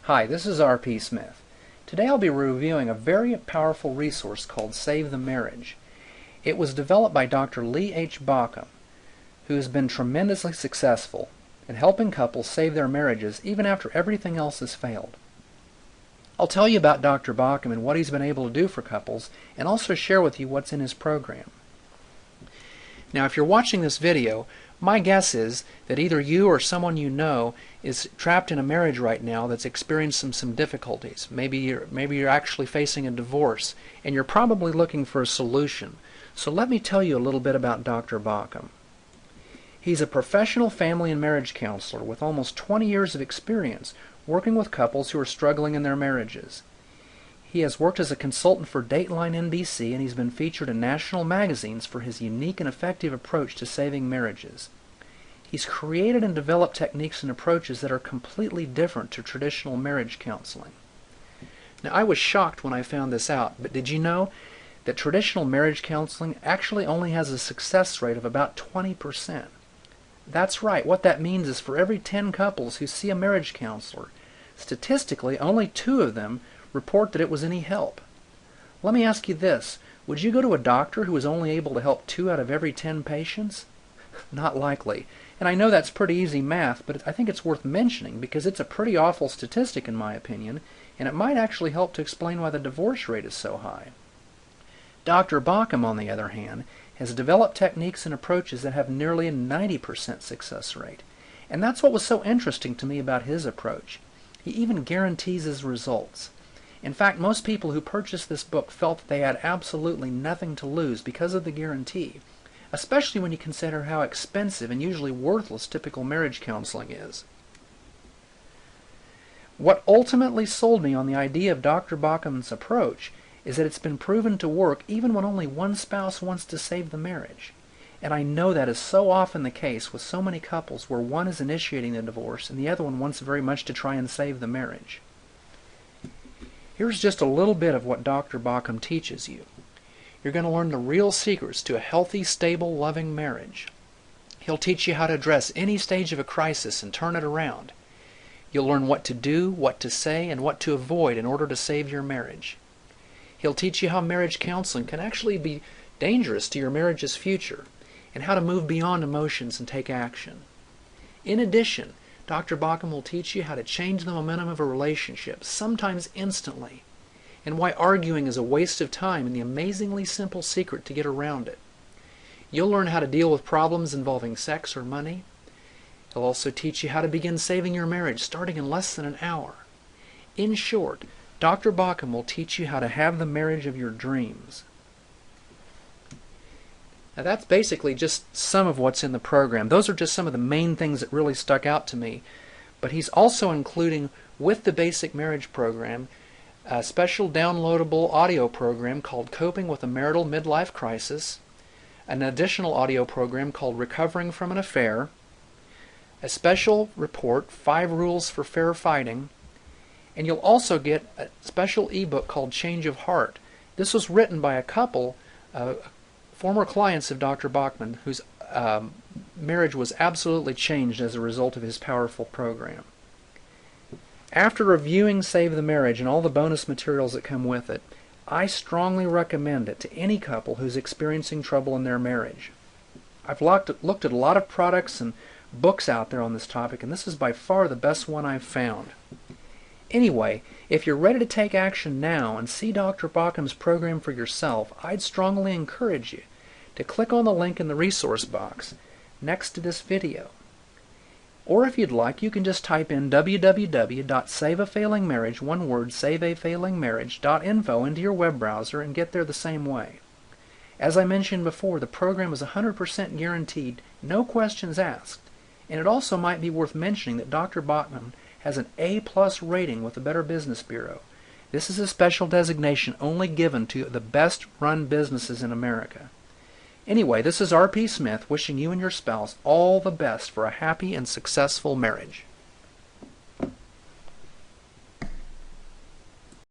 Hi, this is R.P. Smith. Today I'll be reviewing a very powerful resource called Save the Marriage. It was developed by Dr. Lee H. Baucom, who has been tremendously successful in helping couples save their marriages even after everything else has failed. I'll tell you about Dr. Baucom and what he's been able to do for couples, and also share with you what's in his program. Now, if you're watching this video, my guess is that either you or someone you know is trapped in a marriage right now that's experiencing some difficulties. Maybe you're actually facing a divorce, and you're probably looking for a solution. So let me tell you a little bit about Dr. Baucom. He's a professional family and marriage counselor with almost 20 years of experience working with couples who are struggling in their marriages. He has worked as a consultant for Dateline NBC, and he's been featured in national magazines for his unique and effective approach to saving marriages. He's created and developed techniques and approaches that are completely different to traditional marriage counseling. Now, I was shocked when I found this out, but did you know that traditional marriage counseling actually only has a success rate of about 20%? That's right. What that means is for every 10 couples who see a marriage counselor, statistically only 2 of them report that it was any help. Let me ask you this. Would you go to a doctor who was only able to help 2 out of every 10 patients? Not likely. And I know that's pretty easy math, but I think it's worth mentioning because it's a pretty awful statistic in my opinion, and it might actually help to explain why the divorce rate is so high. Dr. Baucom, on the other hand, has developed techniques and approaches that have nearly a 90% success rate. And that's what was so interesting to me about his approach. He even guarantees his results. In fact, most people who purchased this book felt that they had absolutely nothing to lose because of the guarantee, especially when you consider how expensive and usually worthless typical marriage counseling is. What ultimately sold me on the idea of Dr. Baucom's approach is that it's been proven to work even when only one spouse wants to save the marriage. And I know that is so often the case with so many couples where one is initiating the divorce and the other one wants very much to try and save the marriage. Here's just a little bit of what Dr. Baucom teaches you. You're going to learn the real secrets to a healthy, stable, loving marriage. He'll teach you how to address any stage of a crisis and turn it around. You'll learn what to do, what to say, and what to avoid in order to save your marriage. He'll teach you how marriage counseling can actually be dangerous to your marriage's future, and how to move beyond emotions and take action. In addition, Dr. Baucom will teach you how to change the momentum of a relationship, sometimes instantly, and why arguing is a waste of time and the amazingly simple secret to get around it. You'll learn how to deal with problems involving sex or money. He'll also teach you how to begin saving your marriage starting in less than an hour. In short, Dr. Baucom will teach you how to have the marriage of your dreams. Now that's basically just some of what's in the program. Those are just some of the main things that really stuck out to me. But he's also including, with the basic marriage program, a special downloadable audio program called Coping with a Marital Midlife Crisis, an additional audio program called Recovering from an Affair, a special report, 5 Rules for Fair Fighting, and you'll also get a special ebook called Change of Heart. This was written by a couple former clients of Dr. Baucom whose marriage was absolutely changed as a result of his powerful program. After reviewing Save the Marriage and all the bonus materials that come with it, I strongly recommend it to any couple who's experiencing trouble in their marriage. I've looked at a lot of products and books out there on this topic, and this is by far the best one I've found. Anyway, if you're ready to take action now and see Dr. Baucom's program for yourself, I'd strongly encourage you to click on the link in the resource box next to this video. Or if you'd like, you can just type in www.saveafailingmarriage, one word, saveafailingmarriage.info into your web browser and get there the same way. As I mentioned before, the program is 100% guaranteed, no questions asked. And it also might be worth mentioning that Dr. Baucom has an A+ rating with the Better Business Bureau. This is a special designation only given to the best run businesses in America. Anyway, this is R.P. Smith wishing you and your spouse all the best for a happy and successful marriage.